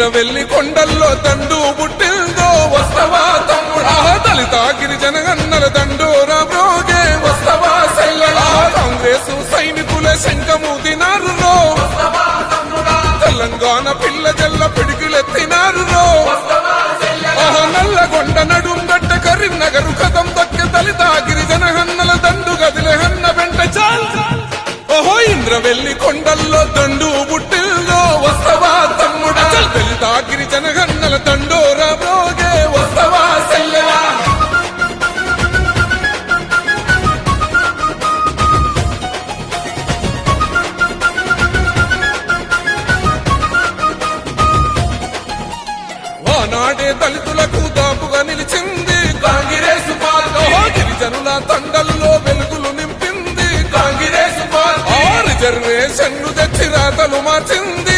ఇంద్రవెల్లి కొండల్లో దండు పుట్టిందో వస్తవా తమ్ముడా దళిత గిరిజన గన్నల దండోరా బ్రోగే వస్తవా సెల్లడా కాంగ్రెసు సైనికుల శంఖము దినారు రో తెలంగాణ పిల్ల జల్ల పిడికిలెత్తినారు రో నల్లగొండ నడుం గడ్డ కరీంనగరు కథం దక్కె దళిత గిరిజన హన్నల దండు గదిలే హన్న వెంట చాల్ ఓహో ఇంద్రవెల్లి కొండల్లో దండు పుట్టిల్దో వస్తవా తమ్ముడా దళిత గిరిజన హన్నల దండోరా బ్రోగే వస్తవా సెల్లెలా ఆనాడే దళితులకు దాపుగా నిలిచింది కాంగ్రెసు పార్టీ గిరిజనుల తండల్లో వెలుగులు నింపింది కాంగ్రెసు పార్టీ రిజర్వేషన్ తెచ్చి రాతలు మార్చింది